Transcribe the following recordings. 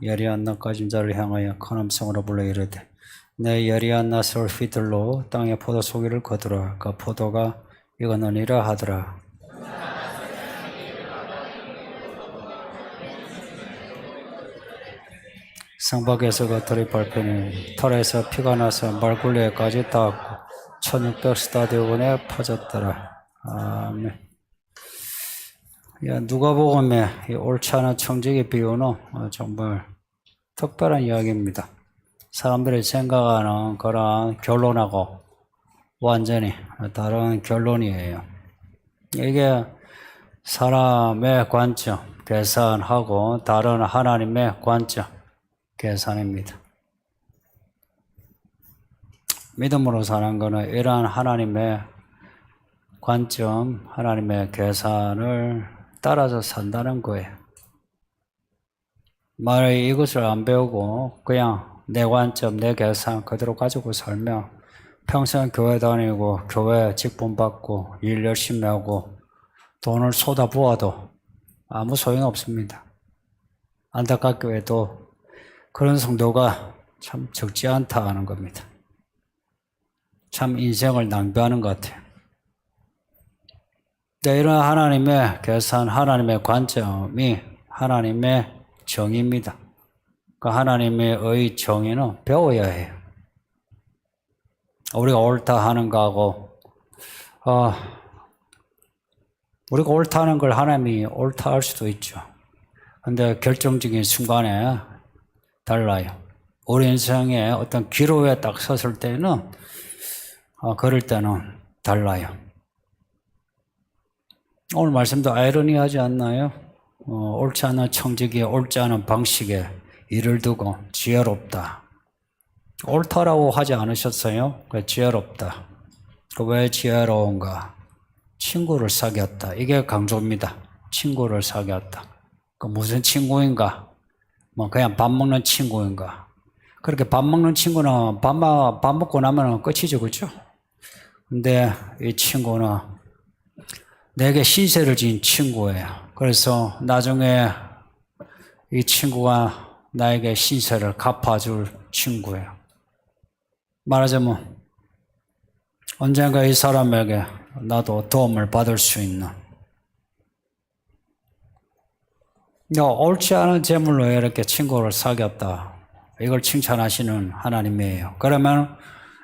여리안나 가진 자를 향하여 큰 음성으로 불러 이르되 내 여리안나 서울 휘들로 땅에 포도 소기를 거두라. 그 포도가 익었느니라 하더라. 성박에서 그 털이 밟히니 털에서 피가 나서 말굴레까지 닿았고 1600스타디온에 퍼졌더라. 아멘. 누가복음에 옳지 않은 청지기 비유는 정말 특별한 이야기입니다. 사람들이 생각하는 그런 결론하고 완전히 다른 결론이에요. 이게 사람의 관점, 계산하고 다른 하나님의 관점, 계산입니다. 믿음으로 사는 것은 이러한 하나님의 관점, 하나님의 계산을 따라서 산다는 거예요. 만약에 이것을 안 배우고 그냥 내 관점, 내 계산 그대로 가지고 살면 평생 교회 다니고 교회 직분 받고 일 열심히 하고 돈을 쏟아부어도 아무 소용 없습니다. 안타깝게도 그런 성도가 참 적지 않다 하는 겁니다. 참 인생을 낭비하는 것 같아요. 이런 하나님의 계산, 하나님의 관점이 하나님의 정의입니다. 그 하나님의 정의는 배워야 해요. 우리가 옳다 하는 거하고 우리가 옳다 하는 걸 하나님이 옳다 할 수도 있죠. 근데 결정적인 순간에 달라요. 우리 인생에 어떤 기로에 딱 섰을 때는 그럴 때는 달라요. 오늘 말씀도 아이러니하지 않나요? 옳지 않은 청지기에 옳지 않은 방식에 일을 두고 지혜롭다. 옳다라고 하지 않으셨어요? 지혜롭다. 왜 지혜로운가? 친구를 사귀었다. 이게 강조입니다. 친구를 사귀었다. 무슨 친구인가? 그냥 밥 먹는 친구인가? 그렇게 밥 먹는 친구는 밥 먹고 나면 끝이죠, 그렇죠? 근데 이 친구는 내게 신세를 지은 친구예요. 그래서 나중에 이 친구가 나에게 신세를 갚아줄 친구예요. 말하자면 언젠가 이 사람에게 나도 도움을 받을 수 있는 옳지 않은 재물로 이렇게 친구를 사귀었다. 이걸 칭찬하시는 하나님이에요. 그러면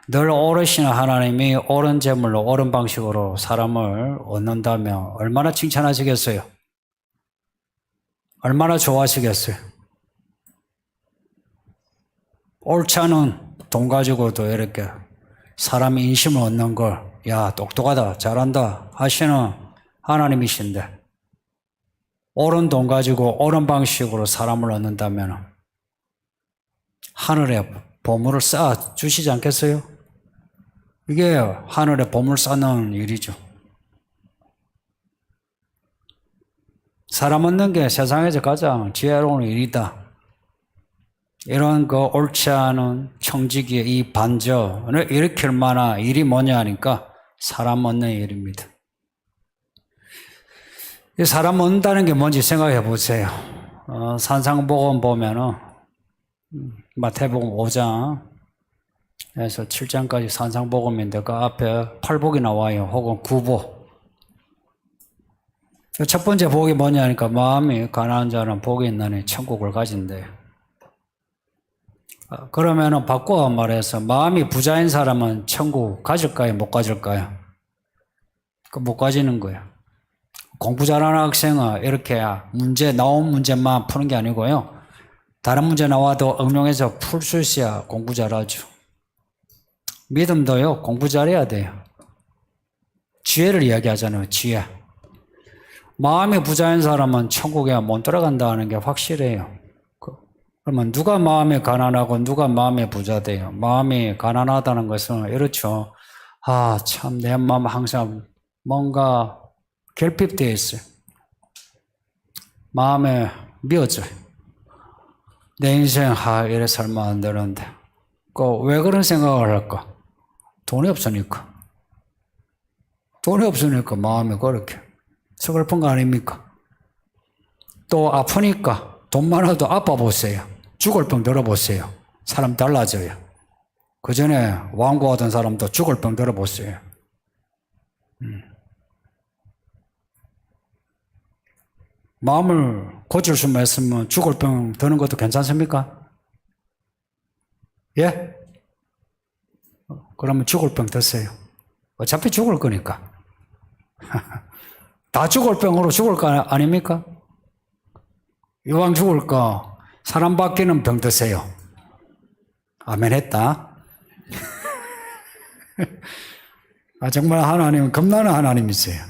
늘 옳으시는 하나님이 옳은 재물로 옳은 방식으로 사람을 얻는다면 얼마나 칭찬하시겠어요? 얼마나 좋아하시겠어요? 옳지 않은 돈 가지고도 이렇게 사람 인심을 얻는 걸 야 똑똑하다 잘한다 하시는 하나님이신데 옳은 돈 가지고 옳은 방식으로 사람을 얻는다면 하늘에 보물을 쌓아 주시지 않겠어요? 이게 하늘에 보물 쌓는 일이죠. 사람 얻는 게 세상에서 가장 지혜로운 일이다. 이런 옳지 않은 청지기의 이 반전을 일으킬 만한 일이 뭐냐 하니까 사람 얻는 일입니다. 이 사람 얻는다는 게 뭔지 생각해 보세요. 산상복음 보면은 마태복음 5장에서 7장까지 산상복음인데 그 앞에 8복이 나와요. 혹은 9복. 첫 번째 복이 뭐냐 하니까 마음이 가난한 자는 복이 있나니 천국을 가진대요. 그러면은 바꿔 말해서 마음이 부자인 사람은 천국 가질까요? 못 가질까요? 못 가지는 거예요. 공부 잘하는 학생은 이렇게 나온 문제만 푸는 게 아니고요. 다른 문제 나와도 응용해서 풀 수 있어야 공부 잘하죠. 믿음도요, 공부 잘해야 돼요. 지혜를 이야기하잖아요, 지혜. 마음이 부자인 사람은 천국에 못 들어간다는 게 확실해요. 그러면 누가 마음이 가난하고 누가 마음이 부자 돼요? 마음이 가난하다는 것은 이렇죠. 참 내 마음 항상 뭔가 결핍되어 있어요. 마음에 미어져요. 내 인생 이래 살면 안 되는데 왜 그런 생각을 할까? 돈이 없으니까. 돈이 없으니까 마음이 그렇게 서글픈 거 아닙니까? 또 아프니까 돈 많아도 아파 보세요. 죽을 병 들어보세요. 사람 달라져요. 그 전에 완고하던 사람도 죽을 병 들어보세요. 마음을 고칠 수만 있으면 죽을 병 드는 것도 괜찮습니까? 예? 그러면 죽을 병 드세요. 어차피 죽을 거니까. 다 죽을 병으로 죽을 거 아닙니까? 이왕 죽을 거 사람 바뀌는 병 드세요. 아멘 했다. 정말 하나님은 겁나는 하나님이세요.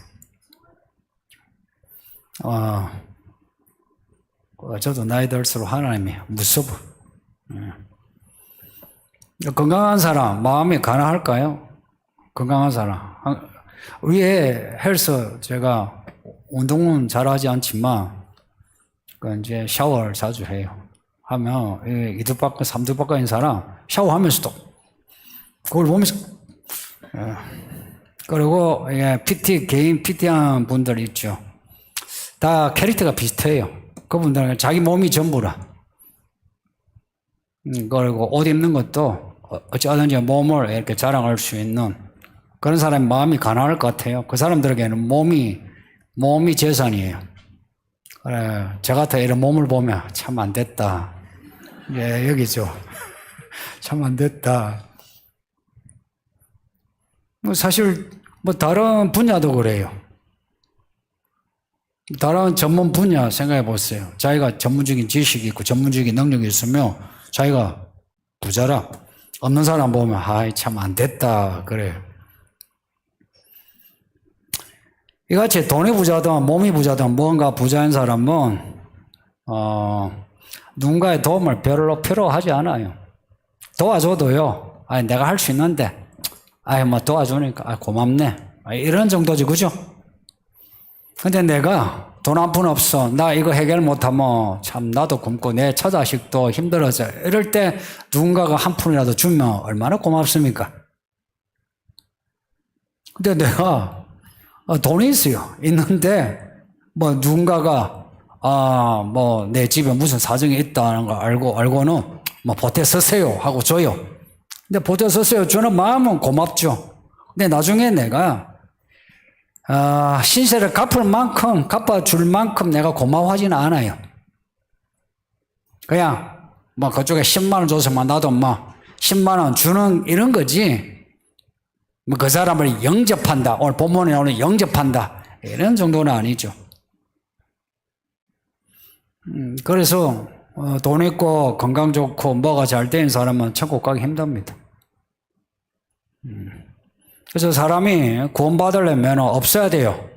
저도 나이 들수록 하나님이 무서워. 건강한 사람, 마음이 가난할까요? 건강한 사람. 위에 헬스 제가 운동은 잘하지 않지만, 이제 샤워를 자주 해요. 하면, 2두박근, 3두박근인 사람, 샤워하면서도, 그걸 보면서, 그리고, 개인 PT 한 분들 있죠. 다 캐릭터가 비슷해요. 그분들은 자기 몸이 전부라. 그리고 옷 입는 것도 어찌하든지 몸을 이렇게 자랑할 수 있는 그런 사람이 마음이 가난할 것 같아요. 그 사람들에게는 몸이 재산이에요. 그래, 저 같은 이런 몸을 보면 참 안 됐다. 예, 여기죠. 참 안 됐다. 사실, 다른 분야도 그래요. 다른 전문 분야 생각해 보세요. 자기가 전문적인 지식이 있고 전문적인 능력이 있으면 자기가 부자라. 없는 사람 보면 참 안 됐다 그래요. 이같이 돈이 부자든 몸이 부자든 뭔가 부자인 사람은 누군가의 도움을 별로 필요하지 않아요. 도와줘도요. 내가 할 수 있는데 도와주니까 고맙네. 이런 정도지, 그죠? 근데 내가 돈 한 푼 없어. 나 이거 해결 못하면 참 나도 굶고 내 처자식도 힘들어져. 이럴 때 누군가가 한 푼이라도 주면 얼마나 고맙습니까? 근데 내가 돈이 있어요. 있는데 누군가가 내 집에 무슨 사정이 있다는 걸 알고는 보태 쓰세요 하고 줘요. 근데 보태 쓰세요 주는 마음은 고맙죠. 근데 나중에 내가 신세를 갚아줄 만큼 내가 고마워하지는 않아요. 그냥, 그쪽에 10만원 줬으면 나도 10만원 주는 이런 거지. 그 사람을 영접한다. 오늘 본문에 나오는 영접한다. 이런 정도는 아니죠. 그래서, 돈 있고 건강 좋고 뭐가 잘 된 사람은 천국 가기 힘듭니다. 그래서 사람이 구원받으려면 없어야 돼요.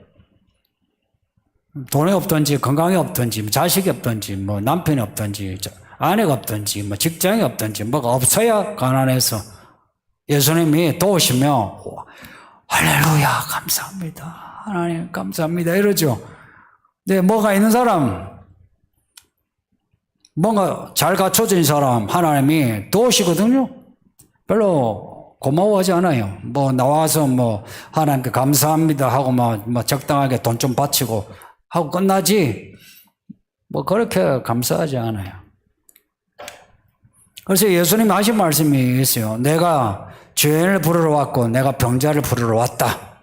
돈이 없든지 건강이 없든지 자식이 없든지 남편이 없든지 아내가 없든지 직장이 없든지 뭐가 없어야 가난해서 예수님이 도우시면 할렐루야 감사합니다. 하나님 감사합니다 이러죠. 근데 뭐가 있는 사람 뭔가 잘 갖춰진 사람 하나님이 도우시거든요. 별로 고마워하지 않아요. 나와서 하나님께 감사합니다 하고 적당하게 돈 좀 바치고 하고 끝나지 그렇게 감사하지 않아요. 그래서 예수님이 하신 말씀이 있어요. 내가 죄인을 부르러 왔고 내가 병자를 부르러 왔다.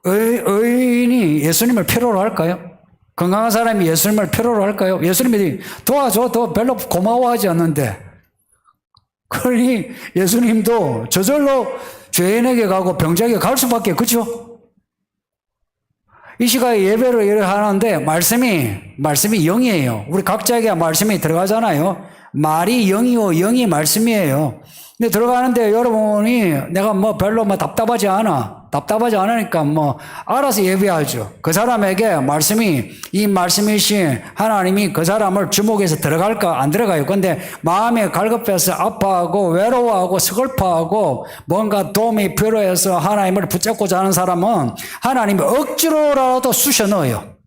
의인이 예수님을 필요로 할까요? 건강한 사람이 예수님을 필요로 할까요? 예수님이 도와줘도 별로 고마워하지 않는데 그러니 예수님도 저절로 죄인에게 가고 병자에게 갈 수밖에, 그렇죠? 이 시간에 예배를 이렇게 하는데 말씀이 영이에요. 우리 각자에게 말씀이 들어가잖아요. 말이 영이고 영이 말씀이에요. 근데 들어가는데 여러분이 내가 별로 답답하지 않으니까 알아서 예배하죠. 그 사람에게 이 말씀이신 하나님이 그 사람을 주목해서 들어갈까 안 들어가요. 근데 마음에 갈급해서 아파하고 외로워하고 서글퍼하고 뭔가 도움이 필요해서 하나님을 붙잡고자 하는 사람은 하나님이 억지로라도 쑤셔 넣어요.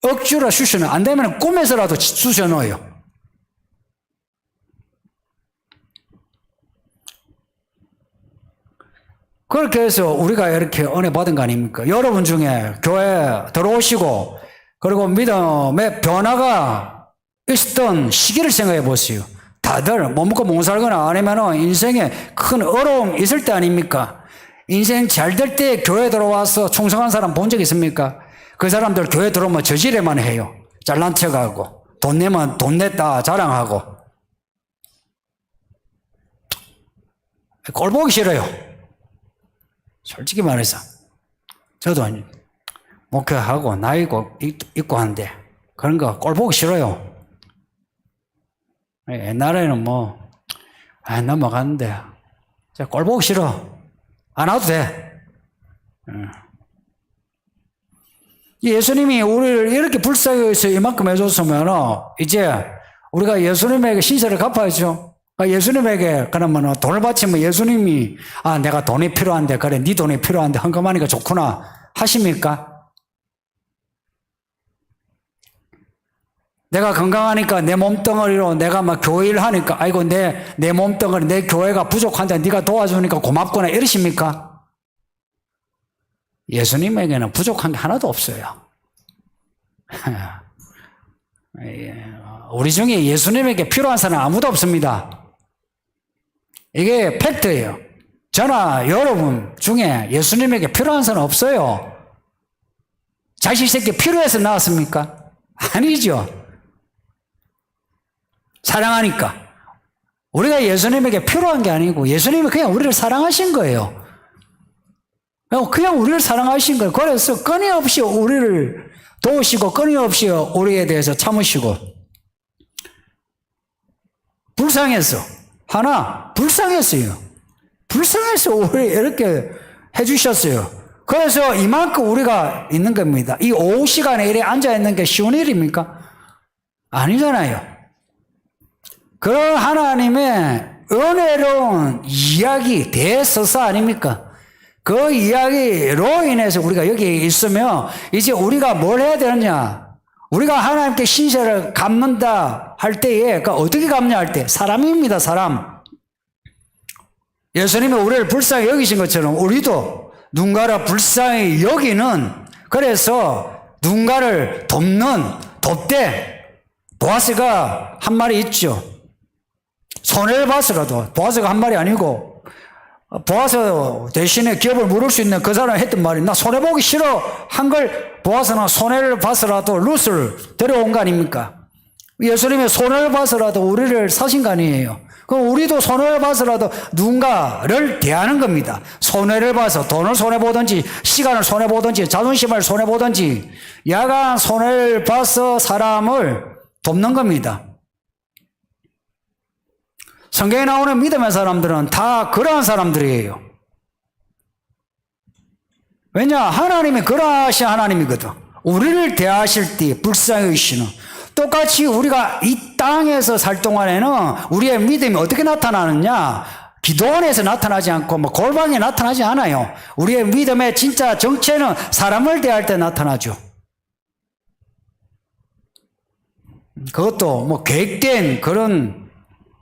억지로 쑤셔 넣어요. 안 되면 꿈에서라도 쑤셔 넣어요. 그렇게 해서 우리가 이렇게 은혜 받은 거 아닙니까? 여러분 중에 교회 들어오시고 그리고 믿음의 변화가 있었던 시기를 생각해 보세요. 다들 못 먹고 못 살거나 아니면 인생에 큰 어려움 있을 때 아닙니까? 인생 잘 될 때 교회 들어와서 충성한 사람 본 적 있습니까? 그 사람들 교회 들어오면 저지레만 해요. 잘난 척하고 돈 내면 돈 냈다 자랑하고. 꼴 보기 싫어요. 솔직히 말해서 저도 목회하고 나이고 있고 한데 그런 거 꼴 보기 싫어요. 옛날에는 넘어갔는데 꼴 보기 싫어. 안 와도 돼. 예수님이 우리를 이렇게 불쌍해서 이만큼 해줬으면 이제 우리가 예수님에게 신세를 갚아야죠. 예수님에게 그러면 돈을 바치면 예수님이 내가 돈이 필요한데 그래 네 돈이 필요한데 헌금하니까 좋구나 하십니까? 내가 건강하니까 내 몸뚱어리로 내가 막 교회 일 하니까 아이고 내 몸뚱어리 내 교회가 부족한데 네가 도와주니까 고맙구나 이러십니까? 예수님에게는 부족한 게 하나도 없어요. 우리 중에 예수님에게 필요한 사람 아무도 없습니다. 이게 팩트예요. 저나 여러분 중에 예수님에게 필요한 사람 없어요. 자식 새끼 필요해서 나왔습니까? 아니죠. 사랑하니까. 우리가 예수님에게 필요한 게 아니고 예수님이 그냥 우리를 사랑하신 거예요. 그냥 우리를 사랑하신 거예요. 그래서 끊임없이 우리를 도우시고 끊임없이 우리에 대해서 참으시고 불쌍해서 불쌍해서 우리 이렇게 해주셨어요. 그래서 이만큼 우리가 있는 겁니다. 이 오후 시간에 이렇게 앉아있는 게 쉬운 일입니까? 아니잖아요. 그런 하나님의 은혜로운 이야기, 대서사 아닙니까? 그 이야기로 인해서 우리가 여기 있으면 이제 우리가 뭘 해야 되느냐? 우리가 하나님께 신세를 갚는다 할 때에 어떻게 갚냐 할 때 사람입니다. 사람. 예수님이 우리를 불쌍히 여기신 것처럼 우리도 누군가를 불쌍히 여기는 그래서 누군가를 돕되 보아스가 한 말이 있죠. 손해를 봐서라도 보아스가 한 말이 아니고 보아스 대신에 기업을 물을 수 있는 그 사람이 했던 말이 나 손해보기 싫어 한 걸 보아스는 손해를 봐서라도 룻을 데려온 거 아닙니까? 예수님이 손해를 봐서라도 우리를 사신 거 아니에요. 그럼 우리도 손해를 봐서라도 누군가를 대하는 겁니다. 손해를 봐서 돈을 손해보든지 시간을 손해보든지 자존심을 손해보든지 야간 손해를 봐서 사람을 돕는 겁니다. 성경에 나오는 믿음의 사람들은 다 그러한 사람들이에요. 왜냐? 하나님이 그러하신 하나님이거든. 우리를 대하실 때 불쌍히 여기시는 똑같이 우리가 이 땅에서 살 동안에는 우리의 믿음이 어떻게 나타나느냐? 기도원에서 나타나지 않고 골방에 나타나지 않아요. 우리의 믿음의 진짜 정체는 사람을 대할 때 나타나죠. 그것도 계획된 그런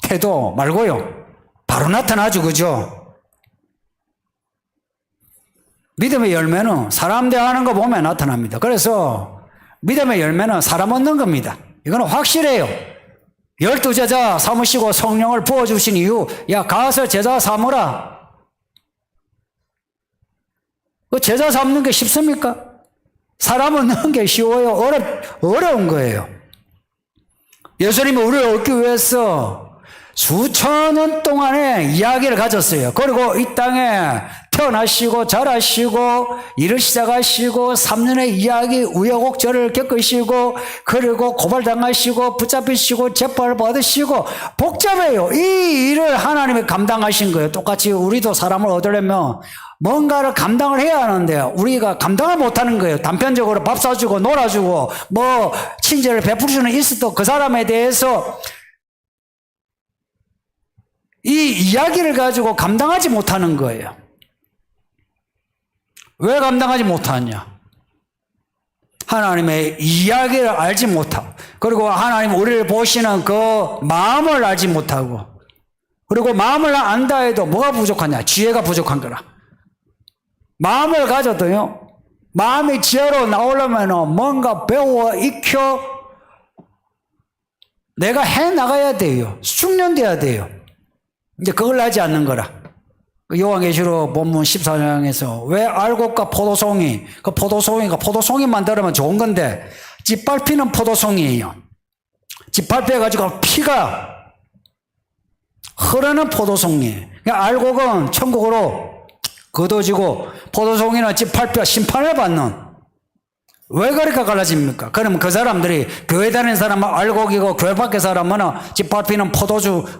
태도 말고요. 바로 나타나죠. 그죠? 믿음의 열매는 사람 대하는 거 보면 나타납니다. 그래서 믿음의 열매는 사람 얻는 겁니다. 이거는 확실해요. 12제자 삼으시고 성령을 부어주신 이유, 가서 제자 삼으라. 그 제자 삼는 게 쉽습니까? 사람 얻는 게 쉬워요? 어려운 거예요. 예수님이 우리를 얻기 위해서 수천 년 동안의 이야기를 가졌어요. 그리고 이 땅에 태어나시고 자라시고 일을 시작하시고 3년의 이야기 우여곡절을 겪으시고 그리고 고발당하시고 붙잡히시고 재판을 받으시고 복잡해요. 이 일을 하나님이 감당하신 거예요. 똑같이 우리도 사람을 얻으려면 뭔가를 감당을 해야 하는데 우리가 감당을 못하는 거예요. 단편적으로 밥 사주고 놀아주고 친절을 베풀 수는 있어도 그 사람에 대해서 이 이야기를 가지고 감당하지 못하는 거예요. 왜 감당하지 못하냐? 하나님의 이야기를 알지 못하고 그리고 하나님 우리를 보시는 그 마음을 알지 못하고 그리고 마음을 안다 해도 뭐가 부족하냐? 지혜가 부족한 거라. 마음을 가져도요. 마음이 지혜로 나오려면 뭔가 배워 익혀 내가 해 나가야 돼요. 숙련돼야 돼요. 이제 그걸 하지 않는 거라. 요한계시록 본문 14장에서 왜 알곡과 포도송이, 포도송이 만들면 좋은 건데 짓밟히는 포도송이에요. 짓밟혀가지고 피가 흐르는 포도송이에요. 알곡은 천국으로 거둬지고 포도송이는 짓밟혀 심판을 받는. 왜 그렇게 갈라집니까? 그러면 그 사람들이 교회 다니는 사람은 알곡이고 교회 밖의 사람은 짓밟히는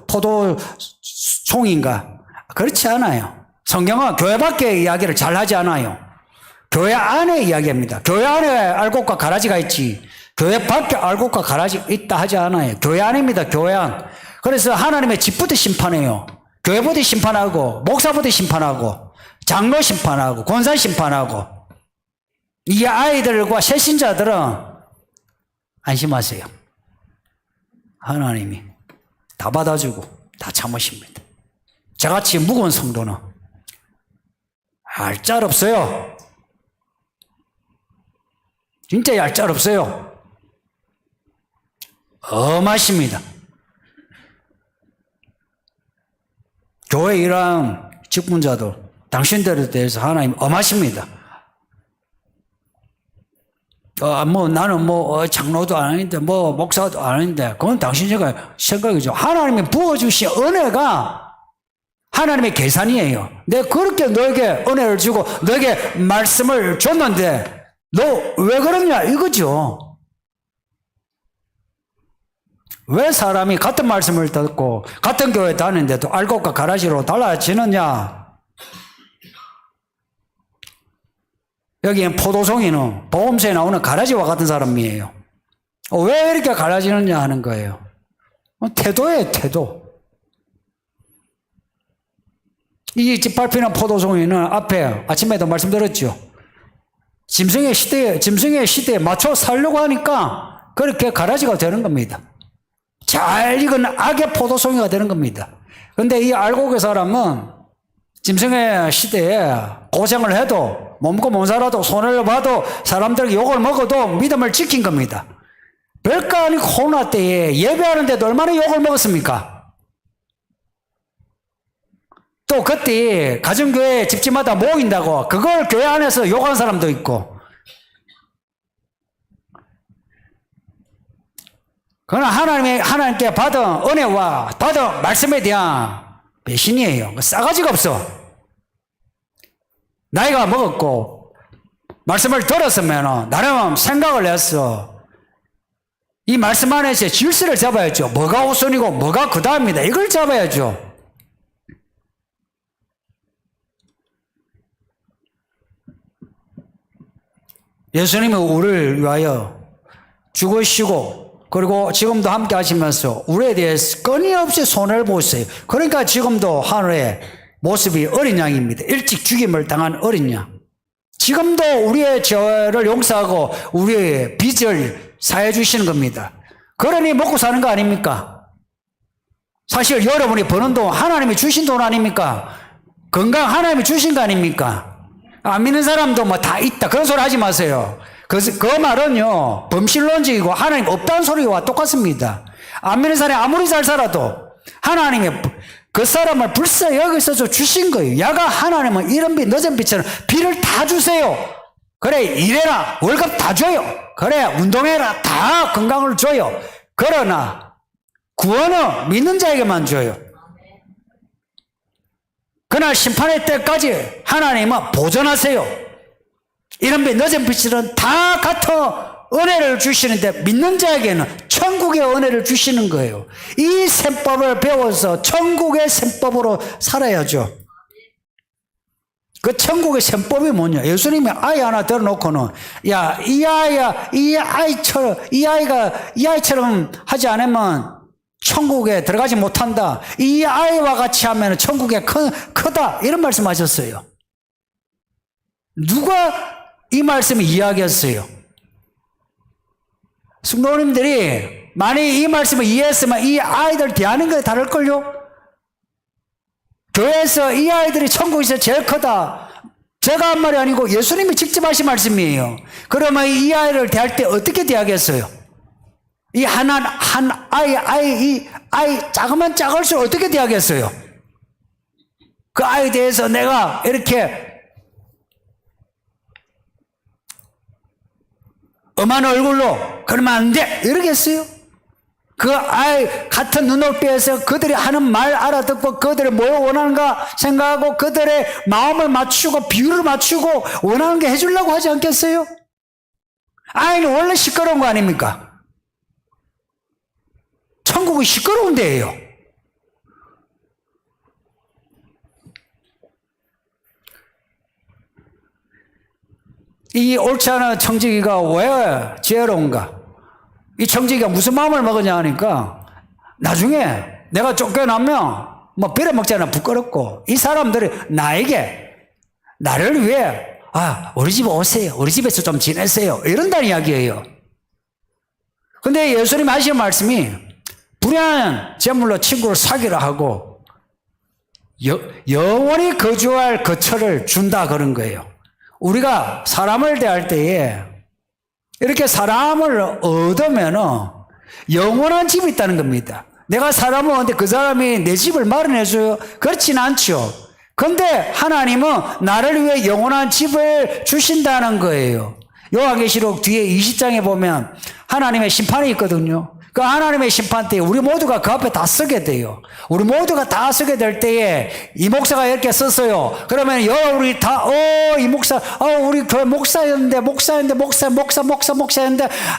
포도송인가? 그렇지 않아요. 성경은 교회 밖의 이야기를 잘 하지 않아요. 교회 안에 이야기합니다. 교회 안에 알곡과 가라지가 있지 교회 밖에 알곡과 가라지 있다 하지 않아요. 교회 안입니다. 교회 안. 그래서 하나님의 집부터 심판해요. 교회부터 심판하고 목사부터 심판하고 장로 심판하고 권사 심판하고. 이 아이들과 새신자들은 안심하세요. 하나님이 다 받아주고 다 참으십니다. 저같이 무거운 성도는 얄짤 없어요. 진짜 얄짤 없어요. 엄하십니다. 교회 일하는 직분자들, 당신들에 대해서 하나님 엄하십니다. 나는 장로도 아닌데, 목사도 아닌데, 그건 당신이가 생각이죠. 하나님이 부어주신 은혜가 하나님의 계산이에요. 내가 그렇게 너에게 은혜를 주고, 너에게 말씀을 줬는데, 너 왜 그러냐? 이거죠. 왜 사람이 같은 말씀을 듣고, 같은 교회 다니는데도 알곡과 가라지로 달라지느냐? 여기는 포도송이는 보험서에 나오는 가라지와 같은 사람이에요. 왜 이렇게 갈라지느냐 하는 거예요. 태도예요, 태도. 이 짓밟히는 포도송이는 앞에 아침에도 말씀드렸죠. 짐승의 시대에 맞춰 살려고 하니까 그렇게 가라지가 되는 겁니다. 잘 익은 악의 포도송이가 되는 겁니다. 근데 이 알곡의 사람은 짐승의 시대에 고생을 해도 몸고 못 살아도 손해를 봐도 사람들에게 욕을 먹어도 믿음을 지킨 겁니다. 별거 아니고 코로나 때에 예배하는데도 얼마나 욕을 먹었습니까? 또 그때 가정교회 집집마다 모인다고 그걸 교회 안에서 욕한 사람도 있고. 그러나 하나님께 받은 은혜와 받은 말씀에 대한 배신이에요. 싸가지가 없어. 나이가 먹었고 말씀을 들었으면 나름 생각을 했어. 이 말씀 안에서 질서를 잡아야죠. 뭐가 우선이고 뭐가 그 다음이다. 이걸 잡아야죠. 예수님이 우리를 위하여 죽으시고 그리고 지금도 함께 하시면서 우리에 대해서 끊임없이 손해를 보세요. 그러니까 지금도 하늘의 모습이 어린 양입니다. 일찍 죽임을 당한 어린 양. 지금도 우리의 죄를 용서하고 우리의 빚을 사해 주시는 겁니다. 그러니 먹고 사는 거 아닙니까? 사실 여러분이 버는 돈 하나님이 주신 돈 아닙니까? 건강 하나님이 주신 거 아닙니까? 안 믿는 사람도 다 있다. 그런 소리 하지 마세요. 그 말은요, 범신론적이고 하나님 없다는 소리와 똑같습니다. 안 믿는 사람이 아무리 잘 살아도 하나님이 그 사람을 불쌍히 여기서 주신 거예요. 야가 하나님은 이런 비, 늦은 비처럼 비를 다 주세요. 그래, 일해라. 월급 다 줘요. 그래, 운동해라. 다 건강을 줘요. 그러나 구원은 믿는 자에게만 줘요. 그날 심판의 때까지 하나님은 보존하세요. 이런 비, 늦은 빛은 다 같은 은혜를 주시는데 믿는 자에게는 천국의 은혜를 주시는 거예요. 이 셈법을 배워서 천국의 셈법으로 살아야죠. 그 천국의 셈법이 뭐냐? 예수님이 아이 하나 들어놓고는 야, 이 아이처럼 하지 않으면 천국에 들어가지 못한다. 이 아이와 같이 하면 천국에 크다. 이런 말씀하셨어요. 누가 이 말씀을 이야기했어요? 성도님들이 만약 이 말씀을 이해했으면 이 아이들 대하는 게 다를걸요? 교회에서 이 아이들이 천국에서 제일 크다. 제가 한 말이 아니고 예수님이 직접 하신 말씀이에요. 그러면 이 아이를 대할 때 어떻게 대하겠어요? 이 한 이 아이 작으면 작을수록 어떻게 대하겠어요? 그 아이에 대해서 내가 이렇게 엄한 얼굴로 그러면 안 돼 이러겠어요? 그 아이 같은 눈높이에서 그들이 하는 말 알아듣고 그들이 뭘 원하는가 생각하고 그들의 마음을 맞추고 비율을 맞추고 원하는 게 해주려고 하지 않겠어요? 아이는 원래 시끄러운 거 아닙니까? 천국은 시끄러운 데예요. 이 옳지 않은 청지기가 왜 지혜로운가? 이 청지기가 무슨 마음을 먹으냐 하니까 나중에 내가 쫓겨나면 뭐 빌어먹잖아 부끄럽고 이 사람들이 나를 위해 우리 집 오세요. 우리 집에서 좀 지내세요. 이런다는 이야기예요. 근데 예수님이 하시는 말씀이 불의한 제물로 친구를 사귀라 하고 영원히 거주할 거처를 준다 그런 거예요. 우리가 사람을 대할 때에 이렇게 사람을 얻으면 영원한 집이 있다는 겁니다. 내가 사람을 얻는데 그 사람이 내 집을 마련해줘요? 그렇진 않죠. 그런데 하나님은 나를 위해 영원한 집을 주신다는 거예요. 요한계시록 뒤에 20장에 보면 하나님의 심판이 있거든요. 그 하나님의 심판 때에 우리 모두가 그 앞에 다 서게 돼요. 우리 모두가 다 서게 될 때에 이 목사가 이렇게 썼어요. 그러면 우리 다 이 목사 우리 그 목사였는데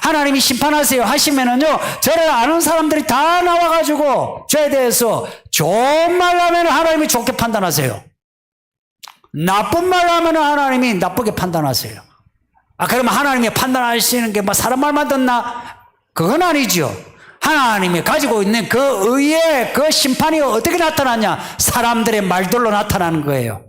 하나님이 심판하세요 하시면은요 저를 아는 사람들이 다 나와가지고 저에 대해서 좋은 말 하면 하나님이 좋게 판단하세요. 나쁜 말 하면 하나님이 나쁘게 판단하세요. 그러면 하나님이 판단하시는 게 뭐 사람 말만 듣나? 그건 아니죠. 하나님이 가지고 있는 그 의의 그 심판이 어떻게 나타나냐? 사람들의 말들로 나타나는 거예요.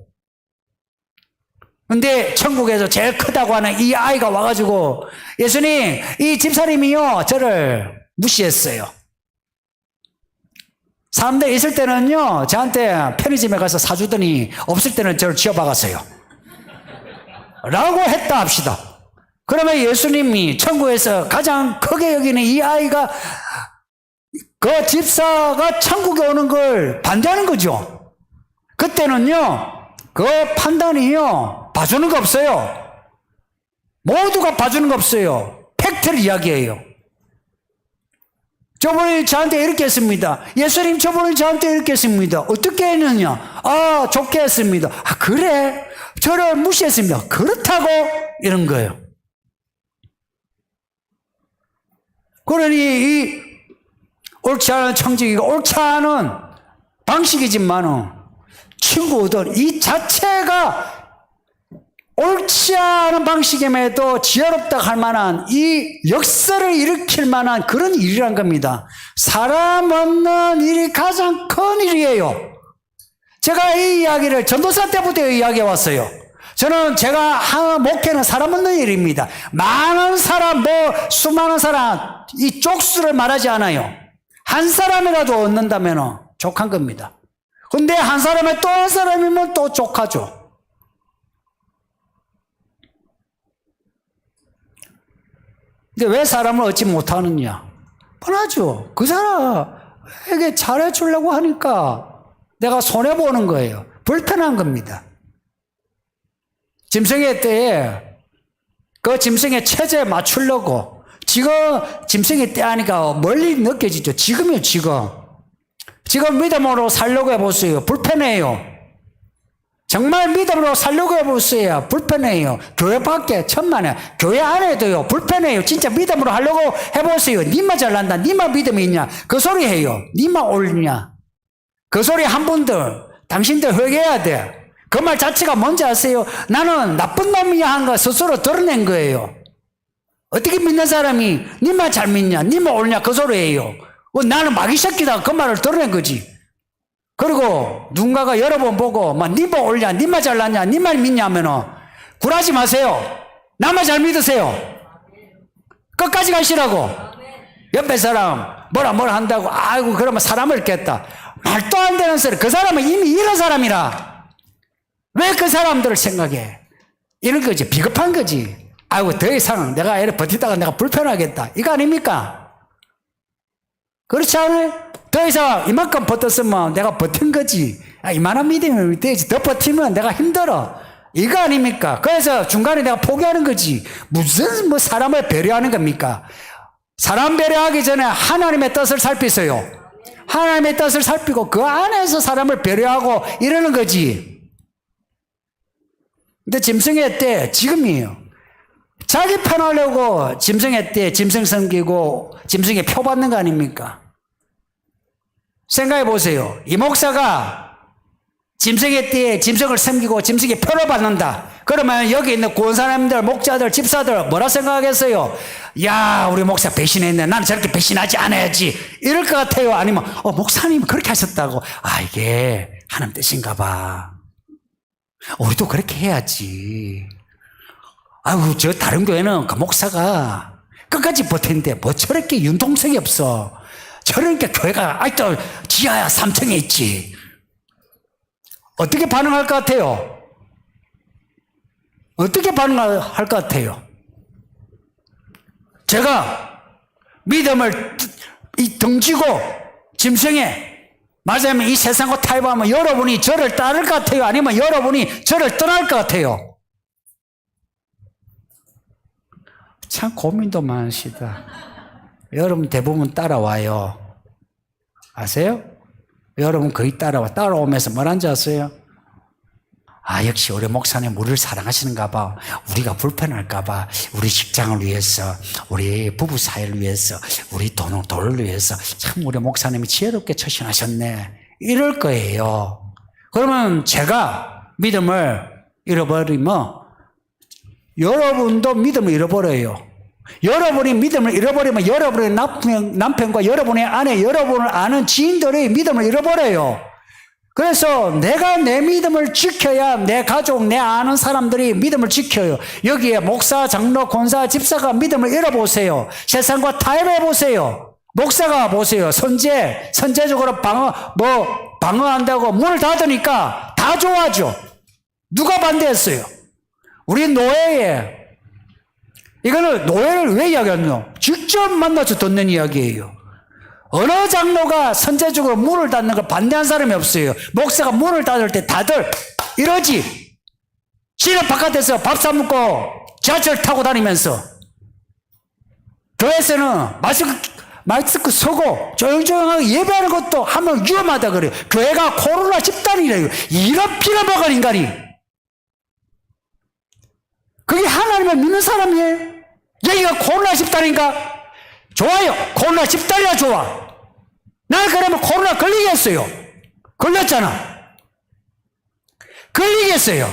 근데 천국에서 제일 크다고 하는 이 아이가 와가지고 예수님, 이 집사님이요 저를 무시했어요. 사람들 있을 때는요 저한테 편의점에 가서 사주더니 없을 때는 저를 쥐어박았어요 라고 했다 합시다. 그러면 예수님이 천국에서 가장 크게 여기는 이 아이가 그 집사가 천국에 오는 걸 반대하는 거죠. 그때는요 그 판단이요 봐주는 거 없어요. 모두가 봐주는 거 없어요. 팩트를 이야기해요. 저번에 저한테 이렇게 했습니다. 예수님 저번에 저한테 이렇게 했습니다. 어떻게 했느냐? 좋게 했습니다. 그래? 저를 무시했습니다. 그렇다고? 이런 거예요. 그러니 이 옳지 않은 청지기가 옳지 않은 방식이지만은 친구들 이 자체가 옳지 않은 방식임에도 지혜롭다 할 만한 이 역사를 일으킬 만한 그런 일이란 겁니다. 사람 얻는 일이 가장 큰 일이에요. 제가 이 이야기를 전도사 때부터 이야기해 왔어요. 저는 제가 목회는 사람 얻는 일입니다. 많은 사람, 수많은 사람, 이 쪽수를 말하지 않아요. 한 사람이라도 얻는다면 족한 겁니다. 근데 한 사람에 또 한 사람이면 또 족하죠. 근데 왜 사람을 얻지 못하느냐? 뻔하죠. 그 사람에게 잘해주려고 하니까 내가 손해보는 거예요. 불편한 겁니다. 짐승의 때에 그 짐승의 체제에 맞추려고 지금 짐승의 때 하니까 멀리 느껴지죠. 지금이요, 지금. 지금 믿음으로 살려고 해보세요. 불편해요. 정말 믿음으로 살려고 해보세요. 불편해요. 교회 밖에 천만에, 교회 안에도요. 불편해요. 진짜 믿음으로 하려고 해보세요. 니만 잘난다. 니만 믿음이 있냐. 그 소리 해요. 니만 옳냐. 그 소리 한 분들, 당신들 회개해야 돼. 그 말 자체가 뭔지 아세요? 나는 나쁜 놈이야 한 거 스스로 드러낸 거예요. 어떻게 믿는 사람이 니만 잘 믿냐, 니만 옳냐 그 소리예요. 나는 마귀 새끼다 그 말을 드러낸 거지. 그리고 누군가가 여러 번 보고 니만 옳냐, 니만 잘났냐, 니만 믿냐 하면은 굴하지 마세요. 나만 잘 믿으세요. 끝까지 가시라고. 옆에 사람 뭐라 한다고 아이고 그러면 사람을 깼다. 말도 안 되는 소리. 그 사람은 이미 이런 사람이라. 왜 그 사람들을 생각해? 이런 거지. 비겁한 거지. 아이고 더 이상 내가 이렇게 버티다가 내가 불편하겠다. 이거 아닙니까? 그렇지 않아요? 더 이상 이만큼 버텼으면 내가 버틴 거지. 이만한 믿음이 되지. 더 버티면 내가 힘들어. 이거 아닙니까? 그래서 중간에 내가 포기하는 거지. 무슨 뭐 사람을 배려하는 겁니까? 사람 배려하기 전에 하나님의 뜻을 살피세요. 하나님의 뜻을 살피고 그 안에서 사람을 배려하고 이러는 거지. 근데 짐승의 때 지금이에요. 자기 편하려고 짐승의 때 짐승 섬기고 짐승에 표 받는 거 아닙니까? 생각해 보세요. 이 목사가 짐승의 때에 짐승을 섬기고 짐승의 표를 받는다. 그러면 여기 있는 권사님들, 목자들, 집사들 뭐라 생각하겠어요? 야, 우리 목사 배신했네. 나는 저렇게 배신하지 않아야지. 이럴 것 같아요. 아니면 목사님이 그렇게 하셨다고. 이게 하나님 뜻인가 봐. 우리도 그렇게 해야지. 아유, 저 다른 교회는 그 목사가 끝까지 버텼는데 뭐 저렇게 융통성이 없어. 저러니까 교회가 아직도 지하야 3층에 있지. 어떻게 반응할 것 같아요? 어떻게 반응할 것 같아요? 제가 믿음을 등지고 짐승에 맞으면 이 세상과 타협하면 여러분이 저를 따를 것 같아요? 아니면 여러분이 저를 떠날 것 같아요? 참 고민도 많으시다. 여러분 대부분 따라와요. 아세요? 여러분 거의 따라오면서 뭐라는지 아세요? 역시 우리 목사님 우리를 사랑하시는가 봐. 우리가 불편할까 봐. 우리 직장을 위해서, 우리 부부 사이를 위해서, 우리 돈을 위해서 참 우리 목사님이 지혜롭게 처신하셨네. 이럴 거예요. 그러면 제가 믿음을 잃어버리면 여러분도 믿음을 잃어버려요. 여러분이 믿음을 잃어버리면 여러분의 남편과 여러분의 아내, 여러분을 아는 지인들의 믿음을 잃어버려요. 그래서 내가 내 믿음을 지켜야 내 가족, 내 아는 사람들이 믿음을 지켜요. 여기에 목사, 장로, 권사, 집사가 믿음을 잃어보세요. 세상과 타협해보세요. 목사가 보세요. 선제적으로 방어한다고 문을 닫으니까 다 좋아하죠. 누가 반대했어요? 우리 노예에. 이거는 노예를 왜 이야기하냐? 직접 만나서 듣는 이야기예요. 어느 장로가 선제적으로 문을 닫는 걸 반대한 사람이 없어요. 목사가 문을 닫을 때 다들 이러지. 시내 바깥에서 밥 사 먹고 지하철 타고 다니면서 교회에서는 마스크 쓰고 조용조용하게 예배하는 것도 하면 위험하다 그래요. 교회가 코로나 집단이래요. 이런 피라박은 인간이. 그게 하나님을 믿는 사람이에요. 여기가 코로나 집단인가? 좋아요. 코로나 집단이야 좋아. 나 그러면 코로나 걸리겠어요. 걸렸잖아. 걸리겠어요.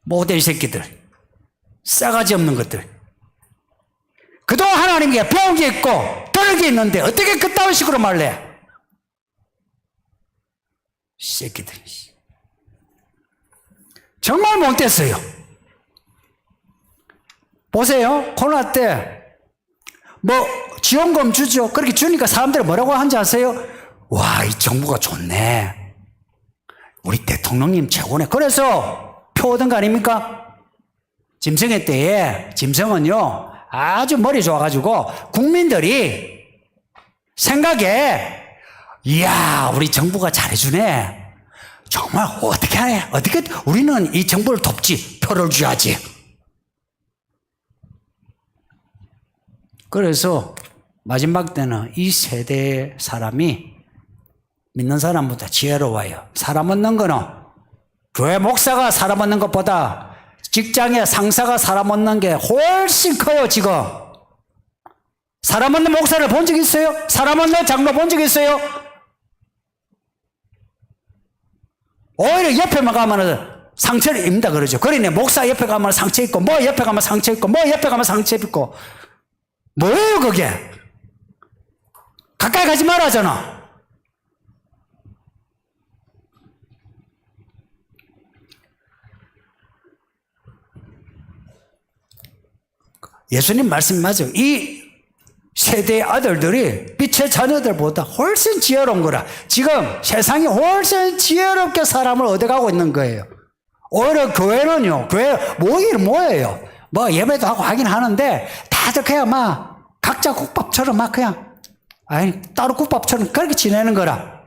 모델 새끼들. 싸가지 없는 것들. 그동안 하나님께 배운 게 있고 들은 게 있는데 어떻게 그따위 식으로 말래? 새끼들. 정말 못됐어요. 보세요. 코로나 때 지원금 주죠. 그렇게 주니까 사람들이 뭐라고 하는지 아세요? 와, 이 정부가 좋네. 우리 대통령님 최고네. 그래서 표 얻은 거 아닙니까? 짐승의 때에 짐승은요 아주 머리 좋아가지고 국민들이 생각에 이야 우리 정부가 잘해주네. 정말 어떻게 하네. 어떻게 우리는 이 정부를 돕지. 표를 줘야지. 그래서 마지막 때는 이 세대 사람이 믿는 사람보다 지혜로워요. 사람 얻는 거는 교회 목사가 사람 얻는 것보다 직장의 상사가 사람 얻는 게 훨씬 커요. 지금 사람 얻는 목사를 본 적 있어요? 사람 얻는 장로 본 적 있어요? 오히려 옆에만 가면은 상처를 입는다 그러죠. 그러네. 목사 옆에 가면 상처 있고 옆에 가면 상처 있고 옆에 가면 상처 있고 뭐예요 그게? 가까이 가지 말라잖아. 예수님 말씀 맞아요. 이 세대의 아들들이 빛의 자녀들보다 훨씬 지혜로운 거라. 지금 세상이 훨씬 지혜롭게 사람을 얻어가고 있는 거예요. 오히려 교회는요. 교회 모이긴 뭐예요. 예배도 하고 하긴 하는데 다들 그냥 각자 국밥처럼 그냥 아니, 따로 국밥처럼 그렇게 지내는 거라.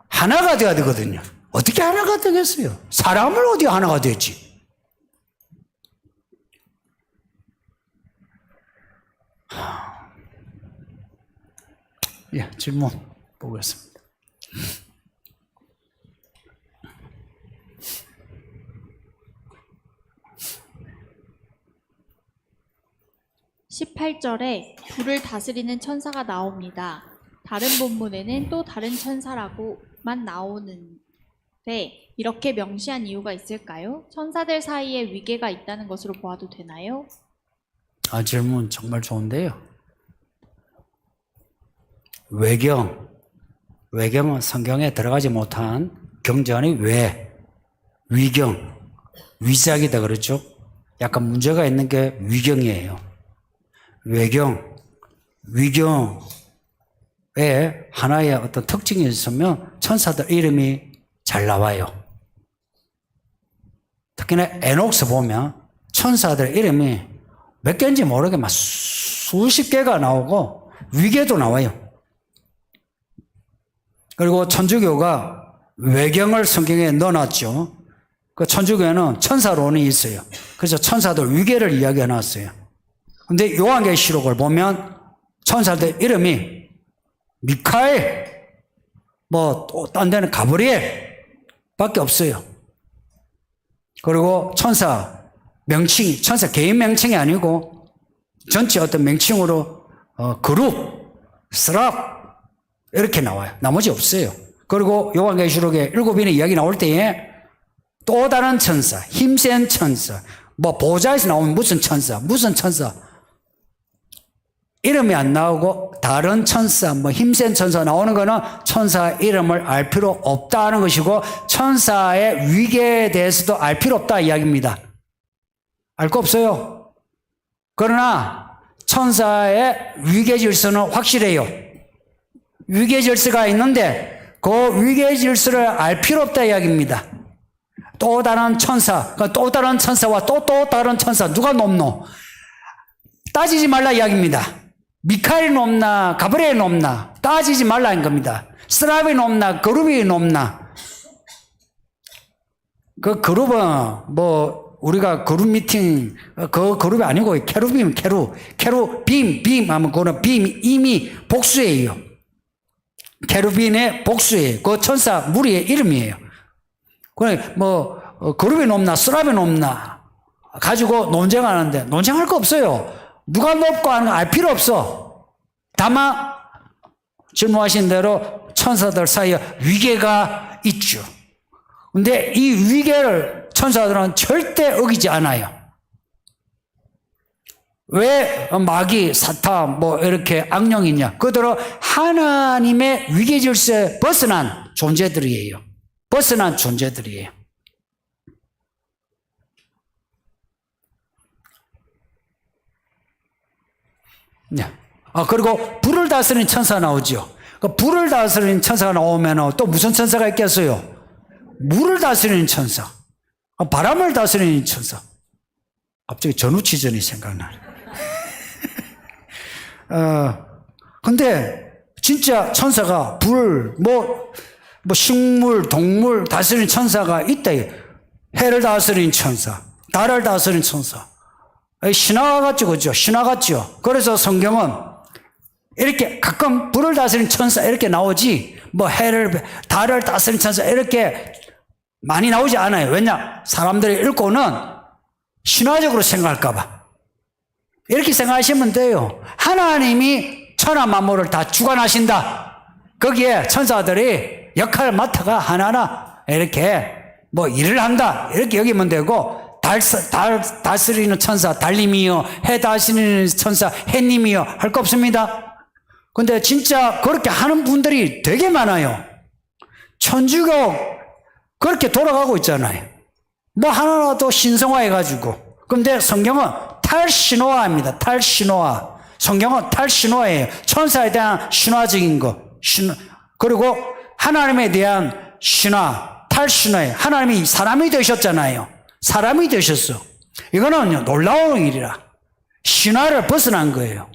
하나가 돼야 되거든요. 어떻게 하나가 되겠어요? 사람을 어디 하나가 되지? 예, 질문 보겠습니다. 18절에 불을 다스리는 천사가 나옵니다. 다른 본문에는 또 다른 천사라고만 나오는데 이렇게 명시한 이유가 있을까요? 천사들 사이에 위계가 있다는 것으로 보아도 되나요? 질문 정말 좋은데요. 외경은 성경에 들어가지 못한 경전의 위경, 위작이다 그러죠. 약간 문제가 있는 게 위경이에요. 위경에 하나의 어떤 특징이 있으면 천사들 이름이 잘 나와요. 특히나 에녹스 보면 천사들 이름이 몇 개인지 모르게 막 수십 개가 나오고 위계도 나와요. 그리고 천주교가 외경을 성경에 넣어놨죠. 그 천주교에는 천사론이 있어요. 그래서 천사들 위계를 이야기해 놨어요. 근데 요한계시록을 보면 천사들 이름이 미카엘, 딴 데는 가브리엘 밖에 없어요. 그리고 천사 명칭이, 천사 개인 명칭이 아니고 전체 어떤 명칭으로 그룹, 스랍 이렇게 나와요. 나머지 없어요. 그리고 요한계시록에 7인의 이야기 나올 때에 또 다른 천사, 힘센 천사, 보좌에서 나오면 무슨 천사, 이름이 안 나오고 다른 천사, 힘센 천사 나오는 거는 천사 이름을 알 필요 없다는 것이고 천사의 위계에 대해서도 알 필요 없다 이야기입니다. 알 거 없어요. 그러나 천사의 위계 질서는 확실해요. 위계 질서가 있는데 그 위계 질서를 알 필요 없다 이야기입니다. 또 다른 천사, 또 다른 천사와 또 다른 천사 누가 높노? 따지지 말라 이야기입니다. 미카엘이 높나 가브리엘이 높나 따지지 말라는 겁니다. 스랍이 높나 그룹이 높나. 그 그룹은 우리가 그룹 미팅 그 그룹이 아니고 캐룹이면 캐룹 빔 하면 그거는 빔이 이미 복수예요. 캐루빈의 복수예요. 그 천사 무리의 이름이에요. 그래 그룹이 높나 스랍이 높나 가지고 논쟁하는데 논쟁할 거 없어요. 누가 높고 하는 거 알 필요 없어. 다만 질문하신 대로 천사들 사이에 위계가 있죠. 근데 이 위계를 천사들은 절대 어기지 않아요. 왜 마귀, 사탄, 이렇게 악령이냐? 그들은 하나님의 위계 질서에 벗어난 존재들이에요. 네. 그리고 불을 다스리는 천사 나오죠. 불을 다스리는 천사가 나오면 또 무슨 천사가 있겠어요? 물을 다스리는 천사, 바람을 다스리는 천사. 갑자기 전우치전이 생각나네. 근데 진짜 천사가 불, 식물, 동물 다스리는 천사가 있다. 해를 다스리는 천사, 달을 다스리는 천사. 신화 같죠, 그죠? 신화 같죠? 그래서 성경은 이렇게 가끔 불을 다스리는 천사 이렇게 나오지, 달을 다스리는 천사 이렇게 많이 나오지 않아요. 왜냐? 사람들이 읽고는 신화적으로 생각할까봐. 이렇게 생각하시면 돼요. 하나님이 천하 만물을 다 주관하신다. 거기에 천사들이 역할을 맡아가 하나하나 이렇게 일을 한다. 이렇게 여기면 되고, 달 다스리는 천사 달님이요, 해 다스리는 천사 해님이요 할 거 없습니다. 근데 진짜 그렇게 하는 분들이 되게 많아요. 천주교 그렇게 돌아가고 있잖아요. 하나라도 신성화해가지고. 근데 성경은 탈신화입니다. 탈신화. 성경은 탈신화예요. 천사에 대한 신화적인 거. 그리고 하나님에 대한 신화, 탈신화예요. 하나님이 사람이 되셨잖아요. 사람이 되셨어. 이거는 놀라운 일이라. 신화를 벗어난 거예요.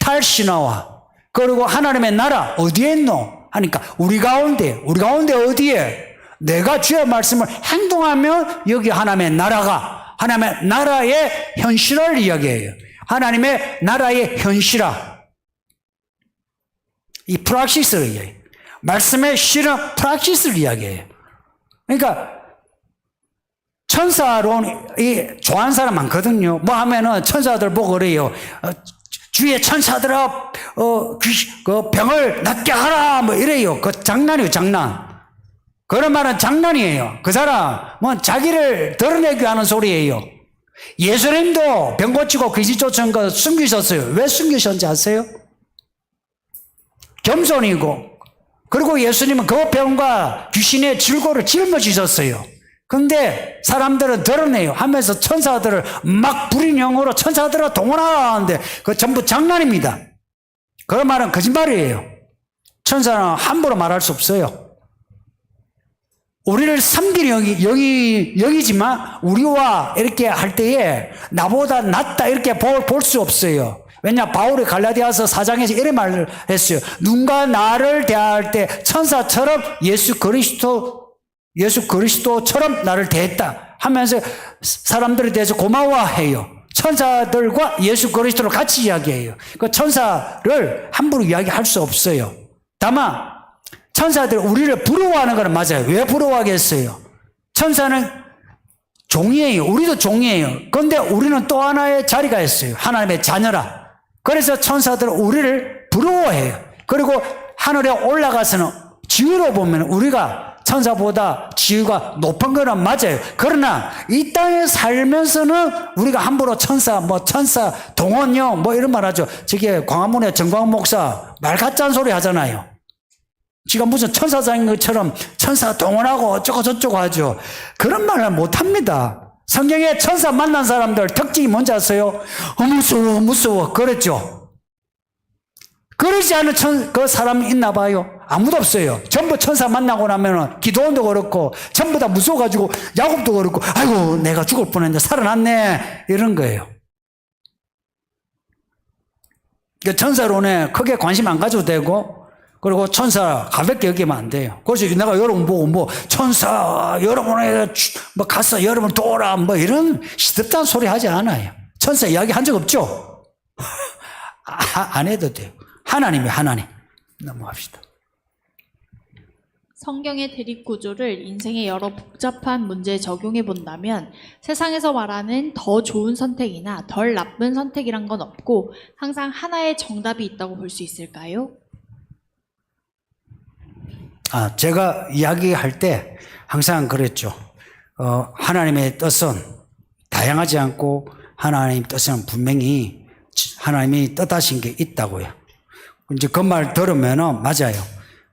탈신화와. 그리고 하나님의 나라 어디에 있노? 하니까 우리 가운데 어디에? 내가 주의 말씀을 행동하면 여기 하나님의 나라의 현실을 이야기해요. 하나님의 나라의 현실화. 이 프락시스를 이야기해요. 말씀의 실은 프락시스를 이야기해요. 그러니까 천사론이 좋아하는 사람 많거든요. 뭐 하면은 천사들 보고 그래요. 주의 천사들아, 그 병을 낫게 하라, 뭐 이래요. 그 장난이에요, 장난. 그런 말은 장난이에요. 그 사람은 자기를 드러내기 하는 소리예요. 예수님도 병 고치고 귀신 쫓은 거 숨기셨어요. 왜 숨기셨는지 아세요? 겸손이고, 그리고 예수님은 그 병과 귀신의 질고를 짊어지셨어요. 근데 사람들은 드러내요. 하면서 천사들을 막 부린 영어로 천사들을 동원하라 하는데 그거 전부 장난입니다. 그 말은 거짓말이에요. 천사는 함부로 말할 수 없어요. 우리를 섬기는 영이지만 우리와 이렇게 할 때에 나보다 낫다 이렇게 볼 수 없어요. 왜냐, 바울이 갈라디아서 4장에서 이런 말을 했어요. 누군가 나를 대할 때 천사처럼 예수 그리스도처럼 나를 대했다 하면서 사람들에 대해서 고마워해요. 천사들과 예수 그리스도를 같이 이야기해요. 그 천사를 함부로 이야기할 수 없어요. 다만 천사들 우리를 부러워하는 건 맞아요. 왜 부러워하겠어요? 천사는 종이에요. 우리도 종이에요. 그런데 우리는 또 하나의 자리가 있어요. 하나님의 자녀라. 그래서 천사들은 우리를 부러워해요. 그리고 하늘에 올라가서는 지위로 보면 우리가 천사보다 지위가 높은 거는 맞아요. 그러나 이 땅에 살면서는 우리가 함부로 천사 동원령 이런 말 하죠. 저기 광화문에 정광 목사 말 같지 소리 하잖아요. 지가 무슨 천사장인 것처럼 천사 동원하고 어쩌고 저쩌고 하죠. 그런 말을 못 합니다. 성경에 천사 만난 사람들 특징이 뭔지 아세요? 무서워 그랬죠. 그러지 않은 그 사람이 있나 봐요. 아무도 없어요. 전부 천사 만나고 나면은 기도원도 그렇고 전부 다 무서워가지고 야곱도 그렇고 아이고 내가 죽을 뻔했는데 살아났네 이런 거예요. 천사론에 크게 관심 안 가져도 되고 그리고 천사 가볍게 여기면 안 돼요. 그래서 내가 여러분 보고 천사 여러분에 가서 여러분 도와라 이런 시덥다는 소리 하지 않아요. 천사 이야기 한 적 없죠? 안 해도 돼요. 하나님 넘어갑시다. 성경의 대립구조를 인생의 여러 복잡한 문제에 적용해 본다면 세상에서 말하는 더 좋은 선택이나 덜 나쁜 선택이란 건 없고 항상 하나의 정답이 있다고 볼 수 있을까요? 제가 이야기할 때 항상 그랬죠. 하나님의 뜻은 다양하지 않고 하나님의 뜻은 분명히 하나님이 뜻하신 게 있다고요. 이제 그 말 들으면은 맞아요.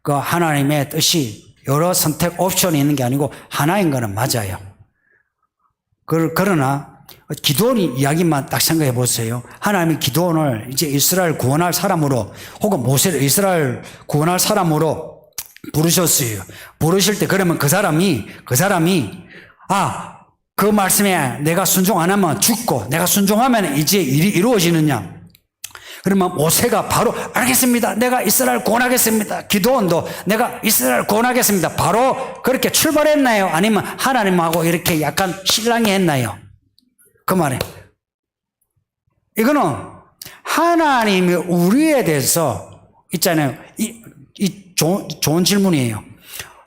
그 하나님의 뜻이 여러 선택 옵션이 있는 게 아니고 하나인 거는 맞아요. 그러나 기도원이 이야기만 딱 생각해 보세요. 하나님이 기도원을 이제 이스라엘 구원할 사람으로 혹은 모세를 이스라엘 구원할 사람으로 부르셨어요. 부르실 때 그러면 그 사람이 그 말씀에 내가 순종 안 하면 죽고 내가 순종하면 이제 일이 이루어지느냐. 그러면 모세가 바로 알겠습니다. 내가 이스라엘 구원하겠습니다. 기도원도 내가 이스라엘 구원하겠습니다. 바로 그렇게 출발했나요? 아니면 하나님하고 이렇게 약간 실랑이 했나요? 그 말이에요. 이거는 하나님이 우리에 대해서 있잖아요. 좋은 질문이에요.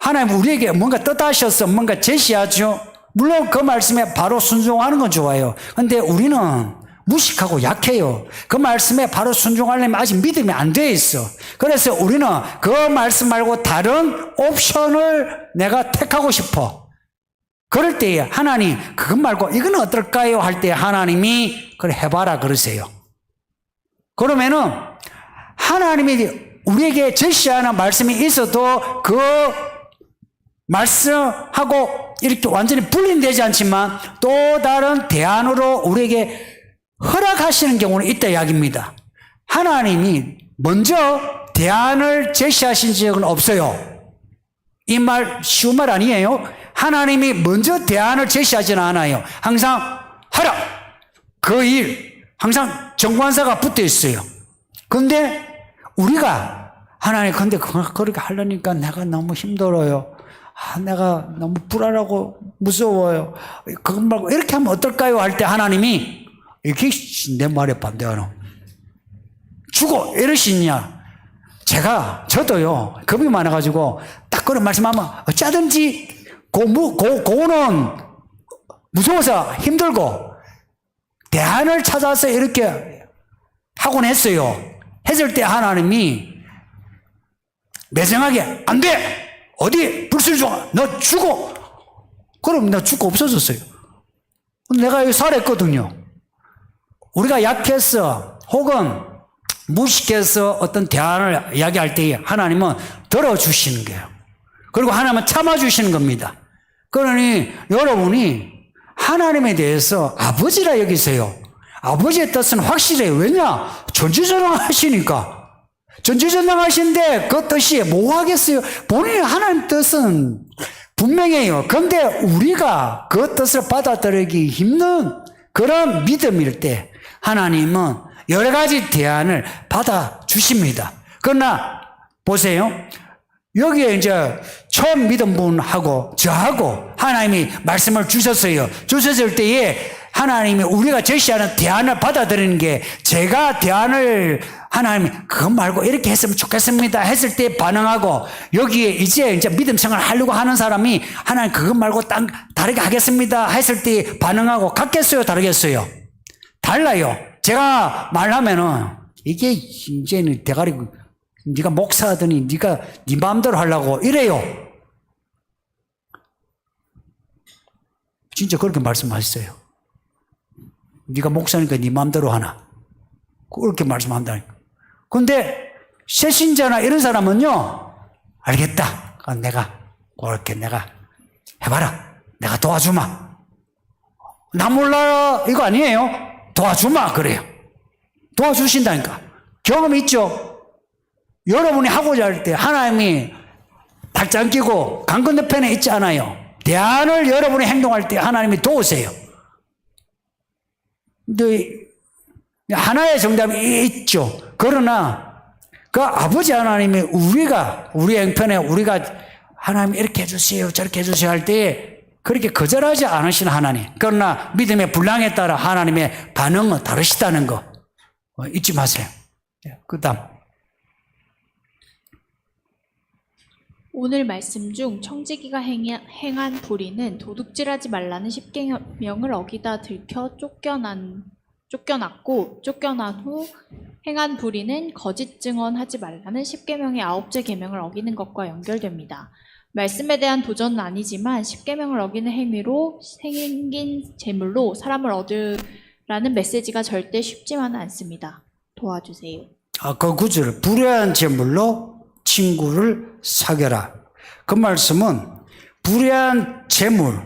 하나님 우리에게 뭔가 뜻하셔서 뭔가 제시하죠. 물론 그 말씀에 바로 순종하는 건 좋아요. 근데 우리는 무식하고 약해요. 그 말씀에 바로 순종하려면 아직 믿음이 안 돼 있어. 그래서 우리는 그 말씀 말고 다른 옵션을 내가 택하고 싶어. 그럴 때에 하나님 그것 말고 이거는 어떨까요? 할 때 하나님이 그래 해봐라 그러세요. 그러면은 하나님이 우리에게 제시하는 말씀이 있어도 그 말씀하고 이렇게 완전히 분리되지 않지만 또 다른 대안으로 우리에게 허락하시는 경우는 있다 이야기입니다. 하나님이 먼저 대안을 제시하신 적은 없어요. 이 말 쉬운 말 아니에요. 하나님이 먼저 대안을 제시하지는 않아요. 항상 하라. 그 일 항상 정관사가 붙어 있어요. 근데 우리가 하나님 근데 그렇게 하려니까 내가 너무 힘들어요. 내가 너무 불안하고 무서워요. 그것 말고 이렇게 하면 어떨까요? 할 때 하나님이 이렇게 내 말에 반대하노. 죽어 이러시냐. 저도요 겁이 많아가지고 딱 그런 말씀하면 어쩌든지 고는 무서워서 힘들고 대안을 찾아서 이렇게 하곤 했어요. 했을 때 하나님이 매정하게 안 돼! 어디 불술 줘! 너 죽어! 그럼 나 죽고 없어졌어요. 내가 여기 살았거든요. 우리가 약해서 혹은 무식해서 어떤 대안을 이야기할 때 하나님은 들어주시는 거예요. 그리고 하나님은 참아주시는 겁니다. 그러니 여러분이 하나님에 대해서 아버지라 여기세요. 아버지의 뜻은 확실해요. 왜냐? 전지전능하시니까. 전지전능하신데 그 뜻이 뭐 하겠어요? 본인이 하나님 뜻은 분명해요. 그런데 우리가 그 뜻을 받아들이기 힘든 그런 믿음일 때 하나님은 여러 가지 대안을 받아주십니다. 그러나 보세요. 여기에 이제 처음 믿은 분하고 저하고 하나님이 말씀을 주셨어요. 주셨을 때에 하나님이 우리가 제시하는 대안을 받아들이는 게 제가 대안을 하나님이 그것 말고 이렇게 했으면 좋겠습니다 했을 때 반응하고 여기에 이제 믿음 생활을 하려고 하는 사람이 하나님 그것 말고 다르게 하겠습니다 했을 때 반응하고 같겠어요? 다르겠어요? 달라요. 제가 말하면은 이게 이제는 대가리 네가 목사하더니 네가 네 마음대로 하려고 이래요. 진짜 그렇게 말씀하셨어요. 네가 목사니까 네 마음대로 하나. 그렇게 말씀한다니까. 근데 새신자나 이런 사람은요. 알겠다. 내가 그렇게 내가 해봐라. 내가 도와주마. 나 몰라 이거 아니에요. 도와주마 그래요. 도와주신다니까. 경험 있죠? 여러분이 하고자 할 때 하나님이 발장 끼고 강 건너편에 있지 않아요. 대안을 여러분이 행동할 때 하나님이 도우세요. 근데 하나의 정답이 있죠. 그러나 그 아버지 하나님이 우리 형편에 우리가 하나님 이렇게 해주세요 저렇게 해주세요 할 때 그렇게 거절하지 않으시는 하나님. 그러나 믿음의 분량에 따라 하나님의 반응은 다르시다는 거 잊지 마세요. 그 다음 오늘 말씀 중 청지기가 행한 불의는 도둑질하지 말라는 십계명을 어기다 들켜 쫓겨났고 쫓겨난 후 행한 불의는 거짓 증언하지 말라는 십계명의 9째 계명을 어기는 것과 연결됩니다. 말씀에 대한 도전은 아니지만 십계명을 어기는 행위로 생긴 재물로 사람을 얻으라는 메시지가 절대 쉽지만은 않습니다. 도와주세요. 그 구절 불의한 재물로 친구를 사겨라. 그 말씀은 불의한 재물,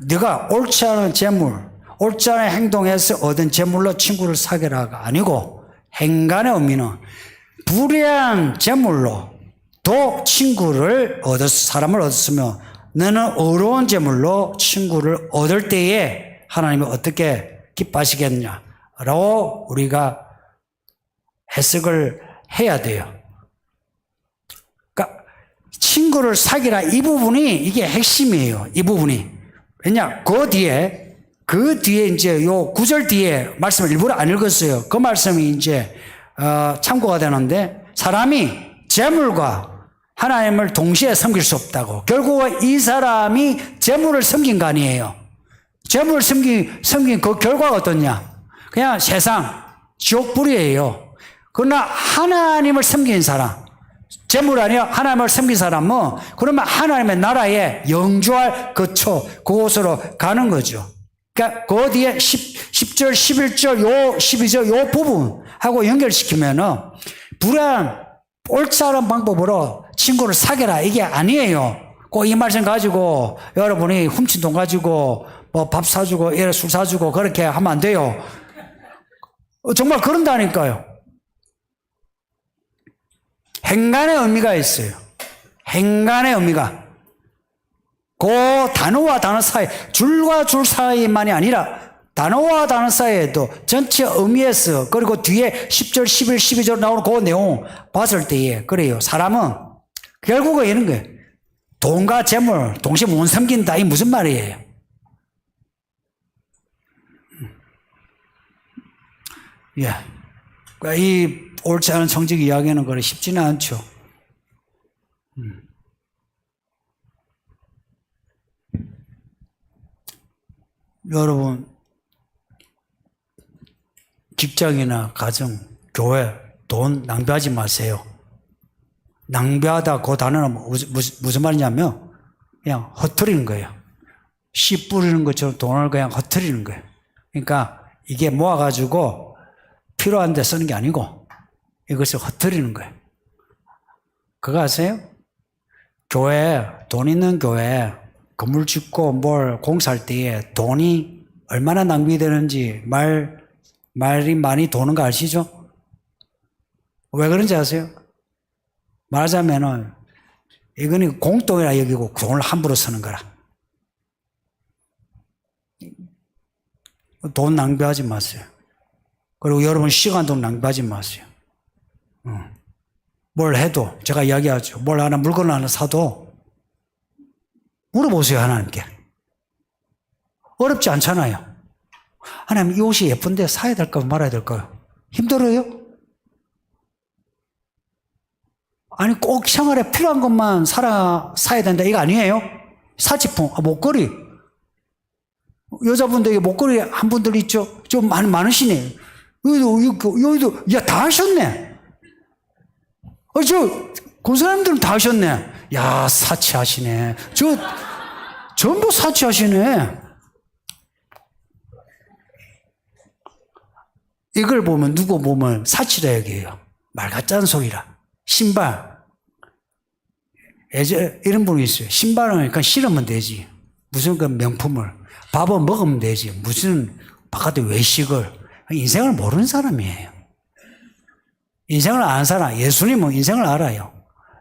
네가 옳지 않은 재물, 옳지 않은 행동에서 얻은 재물로 친구를 사겨라가 아니고 행간의 의미는 불의한 재물로 또 친구를 사람을 얻었으며 너는 의로운 재물로 친구를 얻을 때에 하나님이 어떻게 기뻐하시겠냐라고 우리가 해석을 해야 돼요. 그러니까 친구를 사귀라 이 부분이 이게 핵심이에요. 이 부분이. 왜냐? 그 뒤에 이제 요 9절 뒤에 말씀을 일부러 안 읽었어요. 그 말씀이 이제 참고가 되는데 사람이 재물과 하나님을 동시에 섬길 수 없다고. 결국은 이 사람이 재물을 섬긴 거 아니에요. 재물을 섬긴 그 결과가 어떠냐? 그냥 세상 지옥불이에요. 그러나 하나님을 섬긴 사람, 재물 아니야 하나님을 섬긴 사람은 그러면 하나님의 나라에 영주할 그곳으로 가는 거죠. 그러니까 그 뒤에 10절, 11절, 12절 요 부분하고 연결시키면은 불안 옳지 않은 방법으로 친구를 사귀라 이게 아니에요. 꼭 이 말씀 가지고 여러분이 훔친 돈 가지고 뭐 밥 사주고 술 사주고 그렇게 하면 안 돼요. 정말 그런다니까요. 행간의 의미가 있어요. 행간의 의미가. 그 단어와 단어 사이, 줄과 줄 사이만이 아니라 단어와 단어 사이에도 전체 의미에서 그리고 뒤에 10절, 11, 12절 나오는 그 내용 봤을 때에 그래요. 사람은 결국은 이런 거예요. 돈과 재물 동시에 못 섬긴다. 이 무슨 말이에요? 예. 그러니까 이 옳지 않은 정직 이야기는 그래 쉽지는 않죠. 여러분, 직장이나 가정, 교회, 돈 낭비하지 마세요. 낭비하다 그 단어는 무슨 말이냐면 그냥 헛트리는 거예요. 씨 뿌리는 것처럼 돈을 그냥 헛트리는 거예요. 그러니까 이게 모아가지고 필요한 데 쓰는 게 아니고 이것을 헛트리는 거예요. 그거 아세요? 교회, 돈 있는 교회 건물 짓고 뭘 공사할 때에 돈이 얼마나 낭비되는지 말이 많이 도는 거 아시죠? 왜 그런지 아세요? 말하자면은 이거는 공동이라 여기고 돈을 함부로 쓰는 거라. 돈 낭비하지 마세요. 그리고 여러분 시간도 낭비하지 마세요. 뭘 해도 제가 이야기하죠. 뭘 하나 물건을 하나 사도 물어보세요 하나님께. 어렵지 않잖아요. 하나님 이 옷이 예쁜데 사야 될까요 말아야 될까요? 힘들어요? 아니 꼭 생활에 필요한 것만 사야 된다 이거 아니에요? 사치품, 목걸이. 여자분들 목걸이 한 분들 있죠? 좀 많으시네. 여기도 야 다 하셨네. 그 사람들은 다 하셨네. 야 사치하시네. 전부 사치하시네. 이걸 보면 누구 보면 사치라 얘기해요. 말 같지 않은 소리라. 신발. 이런 분이 있어요. 신발은 그러니까 신으면 되지. 무슨 그 명품을. 밥은 먹으면 되지. 무슨 바깥에 외식을. 인생을 모르는 사람이에요. 인생을 아는 사람. 예수님은 인생을 알아요.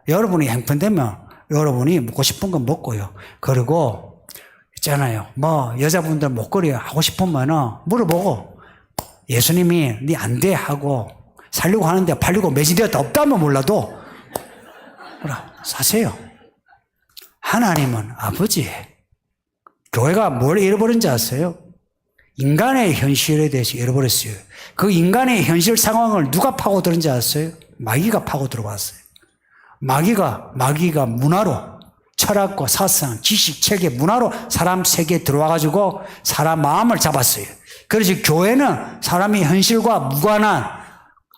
여러분이 형편되면 여러분이 먹고 싶은 건 먹고요. 그리고 있잖아요. 여자분들 목걸이 하고 싶으면은 물어보고 예수님이 네 안 돼 하고 살려고 하는데 팔리고 매진되었다 없다면 몰라도 사세요. 하나님은 아버지. 교회가 뭘 잃어버린지 아세요? 인간의 현실에 대해서 잃어버렸어요. 그 인간의 현실 상황을 누가 파고들은지 아세요? 마귀가 파고들어왔어요. 마귀가 문화로 철학과 사상, 지식, 체계, 문화로 사람 세계에 들어와가지고 사람 마음을 잡았어요. 그래서 교회는 사람의 현실과 무관한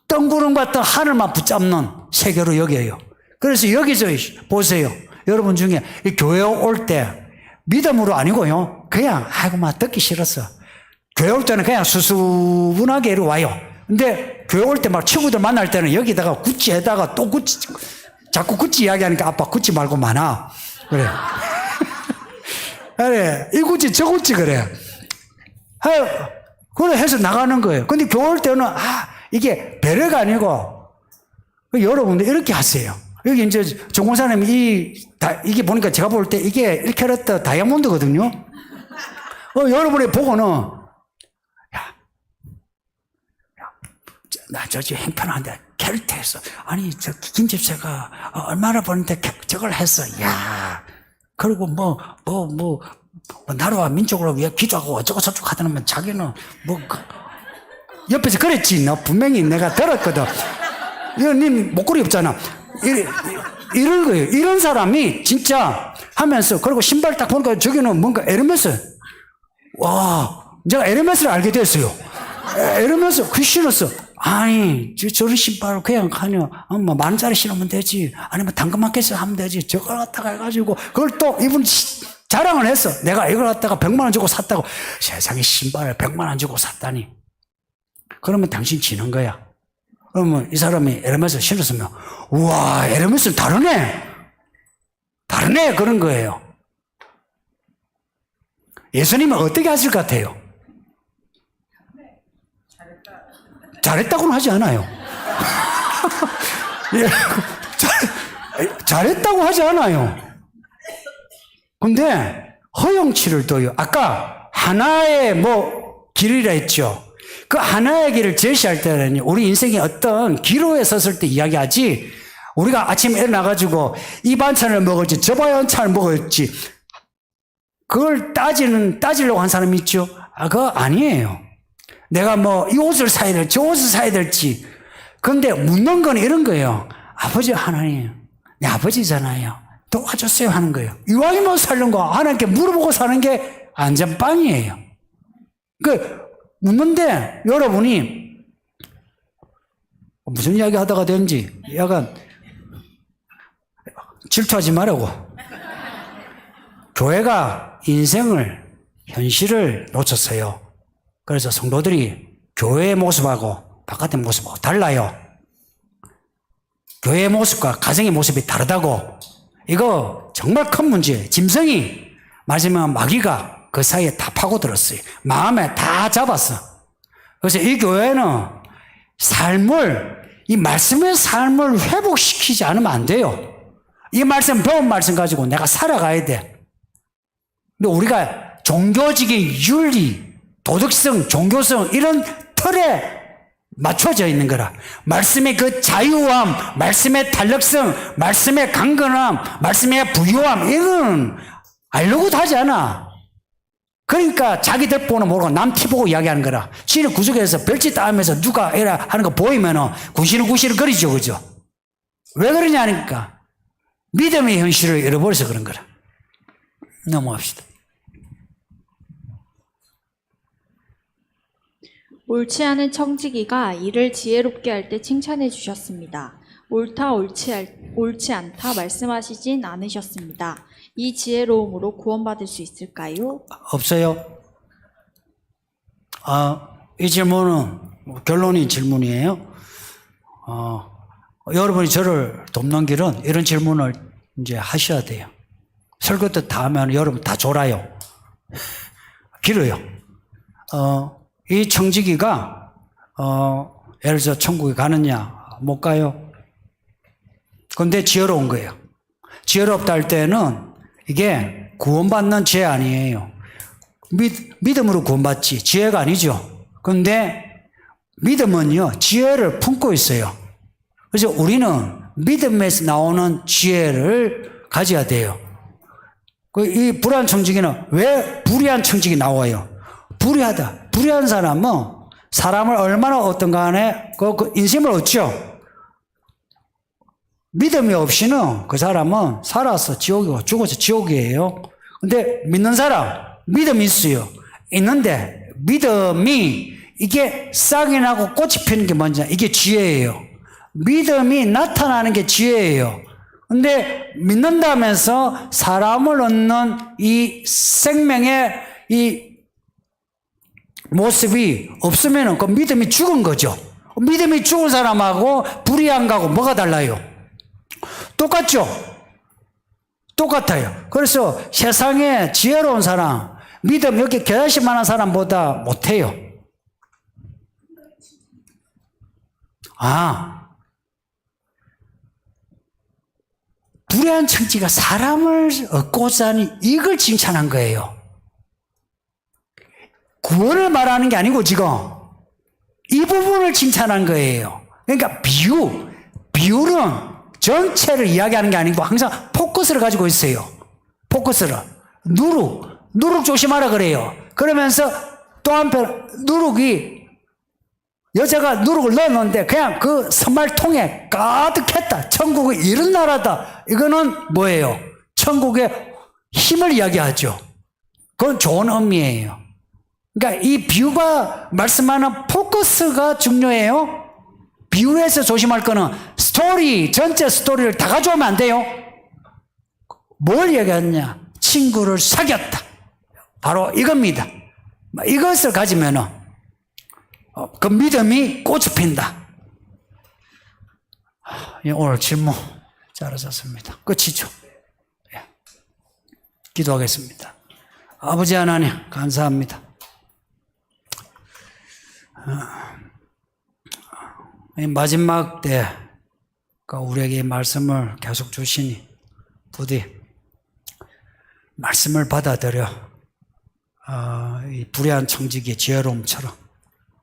뜬구름 같은 하늘만 붙잡는 세계로 여겨요. 그래서 여기서 보세요. 여러분 중에 교회 올 때 믿음으로 아니고요. 그냥 듣기 싫었어. 교회 올 때는 그냥 수수분하게 이리 와요. 근데 교회 올 때 막 친구들 만날 때는 여기다가 구찌에다가 또 구찌 자꾸 구찌 이야기하니까 아빠 구찌 말고 많아. 그래. 그래. 이 구찌 저 구찌 그래. 그래 해서 나가는 거예요. 근데 교회 올 때는 이게 배려가 아니고 여러분들 이렇게 하세요. 여기 이제 정공사님이 이게 보니까 제가 볼 때 이게 1캐럿 다이아몬드거든요. 여러분이 보고는 나 저기 행편한데 캐릭터에서 아니 저 김집사가 얼마나 버는데 저걸 했어. 야 그리고 나라와 민족을 위해 기도하고 어쩌고 저쩌고 하더니만 자기는 옆에서 그랬지. 너 분명히 내가 들었거든. 님 목걸이 없잖아. 이런 거예요. 이런 사람이 진짜 하면서 그리고 신발 딱 보니까 저기는 뭔가 에르메스. 와, 제가 에르메스를 알게 됐어요. 에르메스 그 신었어. 아니 저런 신발을 그냥 하냐? 10,000원짜리 신으면 되지. 아니면 당근마켓에서 하면 되지. 저걸 갖다가 해가지고 그걸 또 이분 자랑을 했어. 내가 이걸 갖다가 100만 원 주고 샀다고. 세상에 신발을 100만 원 주고 샀다니. 그러면 당신 지는 거야. 그러면 이 사람이 에르메스 신었으면 우와 에르메스 다르네 그런 거예요. 예수님은 어떻게 하실 것 같아요? 잘했다고는 하지 않아요. 잘했다고 하지 않아요. 근데 허용치를 둬요. 아까 하나의 길이라 했죠. 그 하나의 길을 제시할 때는 우리 인생의 어떤 기로에 섰을 때 이야기하지, 우리가 아침에 일어나가지고 이 반찬을 먹을지 저 반찬을 먹을지 그걸 따지려고 한 사람이 있죠. 그거 아니에요. 내가 뭐 이 옷을 사야 될지 저 옷을 사야 될지. 그런데 묻는 건 이런 거예요. 아버지 하나님, 내 아버지잖아요. 도와줬어요 하는 거예요. 이왕이면 살는 거 하나님께 물어보고 사는 게 안전빵이에요. 묻는데 여러분이 무슨 이야기 하다가 된지 약간 질투하지 말라고. 교회가 인생을, 현실을 놓쳤어요. 그래서 성도들이 교회의 모습하고 바깥의 모습하고 달라요. 교회의 모습과 가정의 모습이 다르다고. 이거 정말 큰 문제예요. 짐승이 마지막 마귀가 그 사이에 다 파고들었어요. 마음에 다 잡았어. 그래서 이 교회는 이 말씀의 삶을 회복시키지 않으면 안 돼요. 이 말씀, 배운 말씀 가지고 내가 살아가야 돼. 근데 우리가 종교적인 윤리, 도덕성, 종교성 이런 틀에 맞춰져 있는 거라. 말씀의 그 자유함, 말씀의 탄력성, 말씀의 강건함, 말씀의 부유함, 이건 알려고도 하지 않아. 그러니까 자기들 보는 모르고 남 티 보고 이야기하는 거라. 지는 구석에서 별짓 따면서 누가 이라 하는 거 보이면은 구시를 거리죠, 그죠? 왜 그러냐니까. 믿음의 현실을 잃어버려서 그런 거라. 넘어갑시다. 옳지 않은 청지기가 이를 지혜롭게 할 때 칭찬해 주셨습니다. 옳다, 옳지 않다 말씀하시진 않으셨습니다. 이 지혜로움으로 구원받을 수 있을까요? 없어요. 이 질문은 결론인 질문이에요. 여러분이 저를 돕는 길은 이런 질문을 이제 하셔야 돼요. 설교 때 다 하면 여러분 다 졸아요. 길어요. 이 청지기가 예를 들어 천국에 가느냐 못 가요. 근데 지혜로운 거예요. 지혜롭다 할 때는 이게 구원받는 지혜 아니에요. 믿음으로 구원받지 지혜가 아니죠. 그런데 믿음은요 지혜를 품고 있어요. 그래서 우리는 믿음에서 나오는 지혜를 가져야 돼요. 이 불의한 청지기는 왜 불의한 청지기 나와요? 불의한 사람은 사람을 얼마나 어떤 간에 그 인심을 얻죠. 믿음이 없이는 그 사람은 살아서 지옥이고 죽어서 지옥이에요. 근데 믿는 사람, 믿음이 있어요. 있는데 믿음이 이게 싹이 나고 꽃이 피는 게 뭔지 이게 지혜예요. 믿음이 나타나는 게 지혜예요. 근데 믿는다면서 사람을 얻는 이 생명의 이 모습이 없으면 그 믿음이 죽은 거죠. 믿음이 죽은 사람하고 불의한 거하고 뭐가 달라요? 똑같죠? 똑같아요. 그래서 세상에 지혜로운 사람, 믿음 이렇게 결심하는 사람보다 못해요. 불의한 청지가 사람을 얻고자 하는 이걸 칭찬한 거예요. 구원을 말하는 게 아니고 지금 이 부분을 칭찬한 거예요. 그러니까 비율은 전체를 이야기하는 게 아니고 항상 포커스를 가지고 있어요. 포커스를. 누룩 조심하라 그래요. 그러면서 또 한편 여자가 누룩을 넣었는데 그냥 그 선말통에 가득했다. 천국은 이런 나라다. 이거는 뭐예요? 천국의 힘을 이야기하죠. 그건 좋은 의미예요. 그러니까 이 비유가 말씀하는 포커스가 중요해요. 비유에서 조심할 거는 전체 스토리를 다 가져오면 안 돼요. 뭘 얘기했냐? 친구를 사귀었다. 바로 이겁니다. 이것을 가지면은 그 믿음이 꽃이 핀다. 오늘 질문 잘하셨습니다. 끝이죠. 기도하겠습니다. 아버지 하나님 감사합니다. 마지막 때 우리에게 말씀을 계속 주시니 부디 말씀을 받아들여 이 불의한 청지기의 지혜로움처럼